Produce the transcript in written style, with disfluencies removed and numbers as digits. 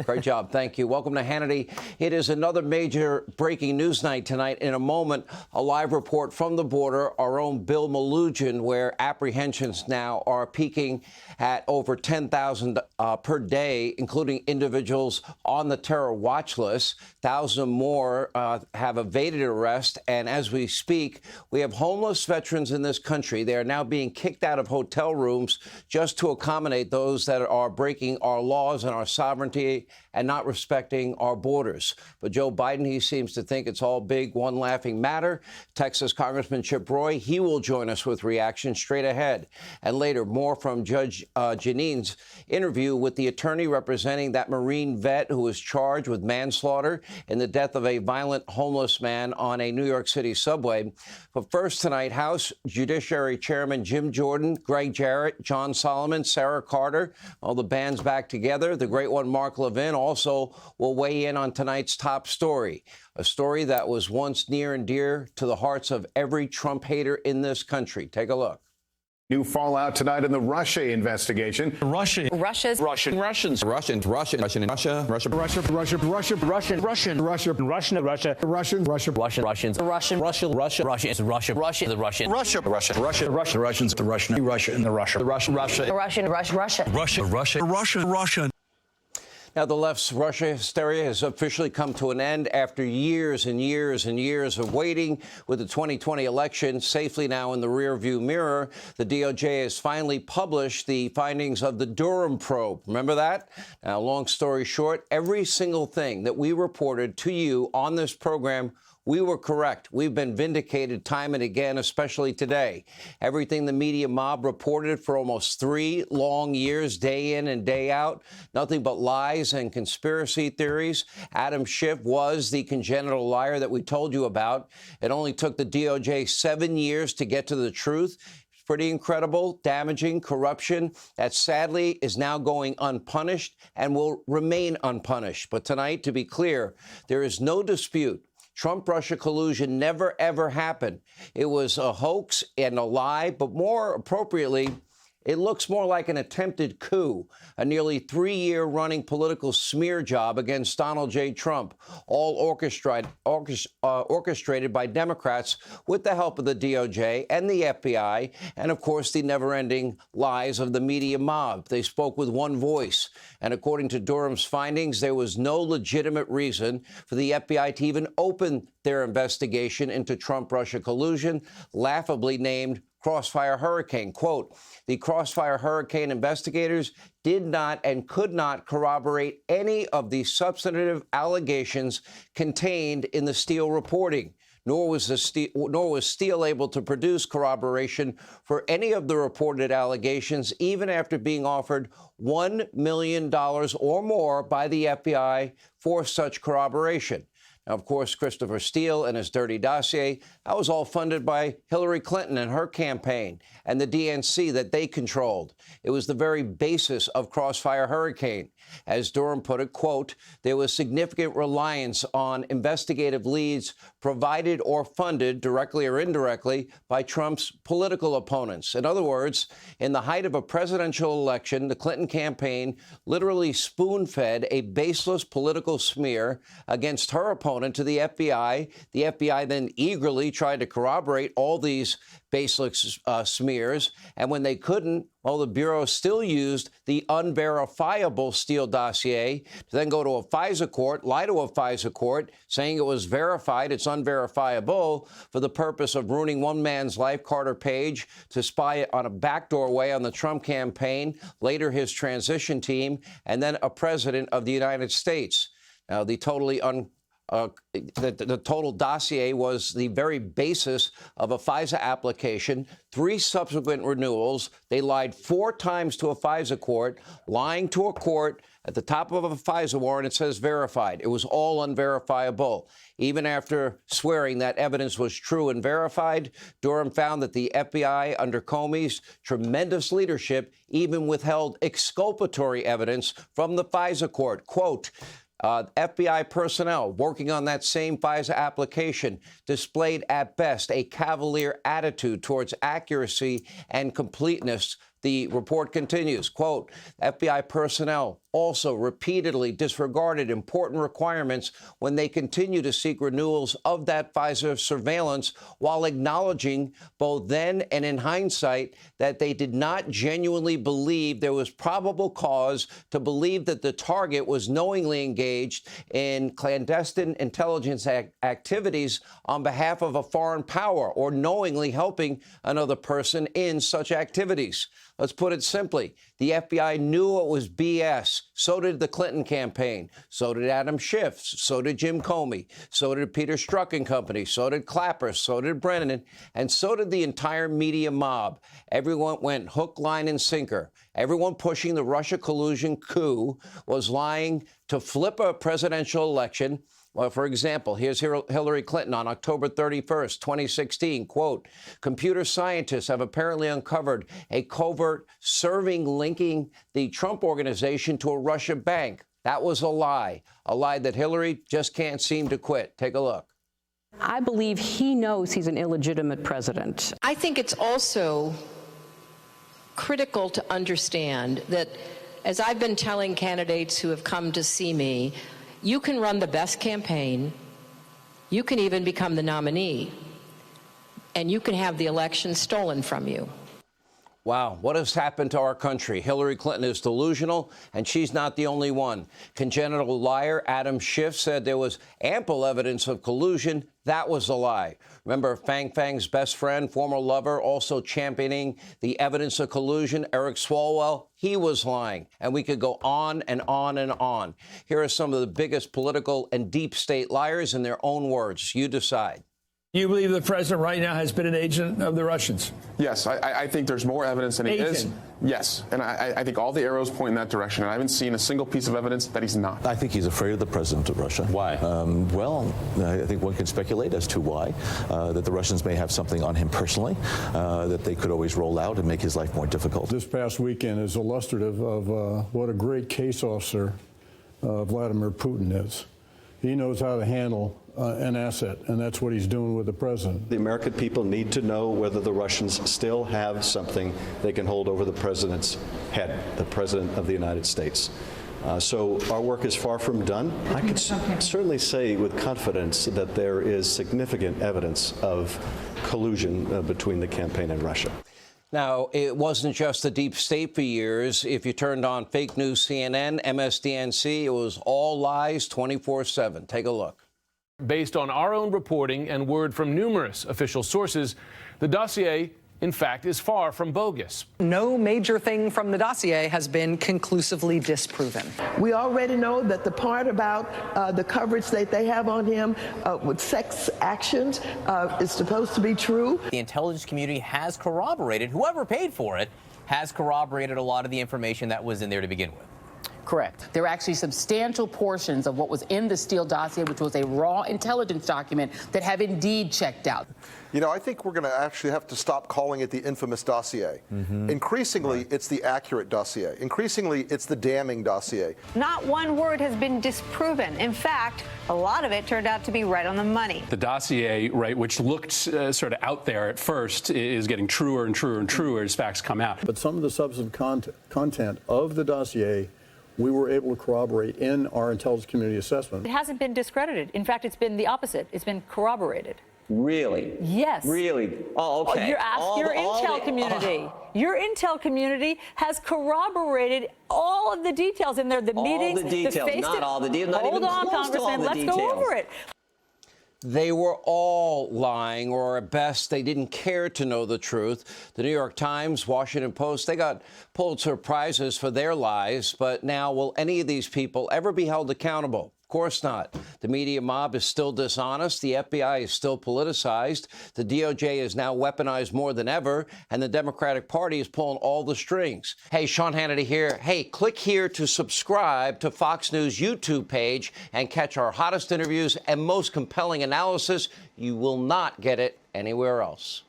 Great job. Thank you. Welcome to Hannity. It is another major breaking news night tonight. In a moment, a live report from the border, our own Bill Melugin, where apprehensions now are peaking at over 10,000 per day, including individuals on the terror watch list. 1,000 more have evaded arrest. And as we speak, we have homeless veterans in this country. They are now being kicked out of hotel rooms just to accommodate those that are breaking our laws and our sovereignty and not respecting our borders. But Joe Biden, he seems to think it's all big, one laughing matter. Texas Congressman Chip Roy, he will join us with reaction straight ahead. And later, more from Judge Jeanine's interview with the attorney representing that Marine vet who was charged with manslaughter in the death of a violent homeless man on a New York City subway. But first tonight, House Judiciary Chairman Jim Jordan, Greg Jarrett, John Solomon, Sarah Carter, all the band's back together. The great one, Mark Levin, also will weigh in on tonight's top story, a story that was once near and dear to the hearts of every Trump hater in this country. Take a look. New fallout tonight in the Russia investigation. Russians. Now, the left's Russia hysteria has officially come to an end after years and years and years of waiting. With the 2020 election safely now in the rearview mirror, the DOJ has finally published the findings of the Durham probe. Remember that? Now, long story short, every single thing that we reported to you on this program, we were correct. We've been vindicated time and again, especially today. Everything the media mob reported for almost 3 long years, day in and day out, nothing but lies and conspiracy theories. Adam Schiff was the congenital liar that we told you about. It only took the DOJ 7 years to get to the truth. Pretty incredible, damaging corruption that sadly is now going unpunished and will remain unpunished. But tonight, to be clear, there is no dispute. Trump-Russia collusion never, ever happened. It was a hoax and a lie, but more appropriately, it looks more like an attempted coup, a nearly 3-year running political smear job against Donald J. Trump, all orchestrated by Democrats with the help of the DOJ and the FBI, and, of course, the never-ending lies of the media mob. They spoke with one voice, and according to Durham's findings, there was no legitimate reason for the FBI to even open their investigation into Trump-Russia collusion, laughably named Crossfire Hurricane. Quote, the Crossfire Hurricane investigators did not and could not corroborate any of the substantive allegations contained in the Steele reporting, nor was Steele able to produce corroboration for any of the reported allegations, even after being offered $1 million or more by the FBI for such corroboration. Now, of course, Christopher Steele and his dirty dossier, that was all funded by Hillary Clinton and her campaign and the DNC that they controlled. It was the very basis of Crossfire Hurricane. As Durham put it, quote, there was significant reliance on investigative leads provided or funded directly or indirectly by Trump's political opponents. In other words, in the height of a presidential election, the Clinton campaign literally spoon-fed a baseless political smear against her opponent to the FBI. The FBI then eagerly tried to corroborate all these baseless smears. And when they couldn't, well, the Bureau still used the unverifiable Steele dossier to then go to a FISA court, lie to a FISA court, saying it was verified, it's unverifiable, for the purpose of ruining one man's life, Carter Page, to spy on a backdoor way on the Trump campaign, later his transition team, and then a president of the United States. Now, the total dossier was the very basis of a FISA application, 3 subsequent renewals. They lied 4 times to a FISA court, lying to a court at the top of a FISA warrant. It says verified. It was all unverifiable. Even after swearing that evidence was true and verified, Durham found that the FBI, under Comey's tremendous leadership, even withheld exculpatory evidence from the FISA court. Quote, FBI personnel working on that same FISA application displayed at best a cavalier attitude towards accuracy and completeness. The report continues, quote, FBI personnel also repeatedly disregarded important requirements when they continue to seek renewals of that Pfizer surveillance, while acknowledging both then and in hindsight that they did not genuinely believe there was probable cause to believe that the target was knowingly engaged in clandestine intelligence activities on behalf of a foreign power or knowingly helping another person in such activities. Let's put it simply. The FBI knew it was BS. So did the Clinton campaign. So did Adam Schiff. So did Jim Comey. So did Peter Strzok and Company. So did Clapper. So did Brennan. And so did the entire media mob. Everyone went hook, line, and sinker. Everyone pushing the Russia collusion coup was lying to flip a presidential election. Well, for example, here's Hillary Clinton on October 31st, 2016, quote, computer scientists have apparently uncovered a covert serving linking the Trump organization to a Russia bank. That was a lie that Hillary just can't seem to quit. Take a look. I believe he knows he's an illegitimate president. I think it's also critical to understand that, as I've been telling candidates who have come to see me, you can run the best campaign, you can even become the nominee, and you can have the election stolen from you. Wow, what has happened to our country? Hillary Clinton is delusional, and she's not the only one. Congenital liar Adam Schiff said there was ample evidence of collusion. That was a lie. Remember Fang Fang's best friend, former lover, also championing the evidence of collusion, Eric Swalwell? He was lying. And we could go on and on and on. Here are some of the biggest political and deep state liars in their own words. You decide. You believe the president right now has been an agent of the Russians? Yes, I think there's more evidence than he is. Yes, and I think all the arrows point in that direction, and I haven't seen a single piece of evidence that he's not. I think he's afraid of the president of Russia. Why? Well, I think one can speculate as to why. That the Russians may have something on him personally that they could always roll out and make his life more difficult. This past weekend is illustrative of what a great case officer Vladimir Putin is. He knows how to handle an asset, and that's what he's doing with the president. The American people need to know whether the Russians still have something they can hold over the president's head, the president of the United States. So our work is far from done. I can certainly say with confidence that there is significant evidence of collusion between the campaign and Russia. Now, it wasn't just the deep state for years. If you turned on fake news CNN, MSDNC, it was all lies 24/7. Take a look. Based on our own reporting and word from numerous official sources, the dossier, in fact, is far from bogus. No major thing from the dossier has been conclusively disproven. We already know that the part about the coverage that they have on him with sex actions is supposed to be true. The intelligence community has corroborated, whoever paid for it, has corroborated a lot of the information that was in there to begin with. Correct. There are actually substantial portions of what was in the Steele dossier, which was a raw intelligence document, that have indeed checked out. You know, I think we're going to actually have to stop calling it the infamous dossier. Increasingly, it's the accurate dossier. Increasingly, it's the damning dossier. Not one word has been disproven. In fact, a lot of it turned out to be right on the money. The dossier, right, which looked sort of out there at first, is getting truer and truer and truer as facts come out. But some of the substantive content of the dossier we were able to corroborate in our intelligence community assessment. It hasn't been discredited. In fact, it's been the opposite. It's been corroborated. Really? Yes. Really? Oh, okay. Your intel community. Your intel community has corroborated all of the details in there. The meetings, all the details, not all the details. Hold on, Congressman. Let's go over it. They were all lying, or at best, they didn't care to know the truth. The New York Times, Washington Post, they got Pulitzer Prizes for their lies. But now, will any of these people ever be held accountable? Of course not. The media mob is still dishonest. The FBI is still politicized. The DOJ is now weaponized more than ever. And the Democratic Party is pulling all the strings. Hey, Sean Hannity here. Hey, click here to subscribe to Fox News YouTube page and catch our hottest interviews and most compelling analysis. You will not get it anywhere else.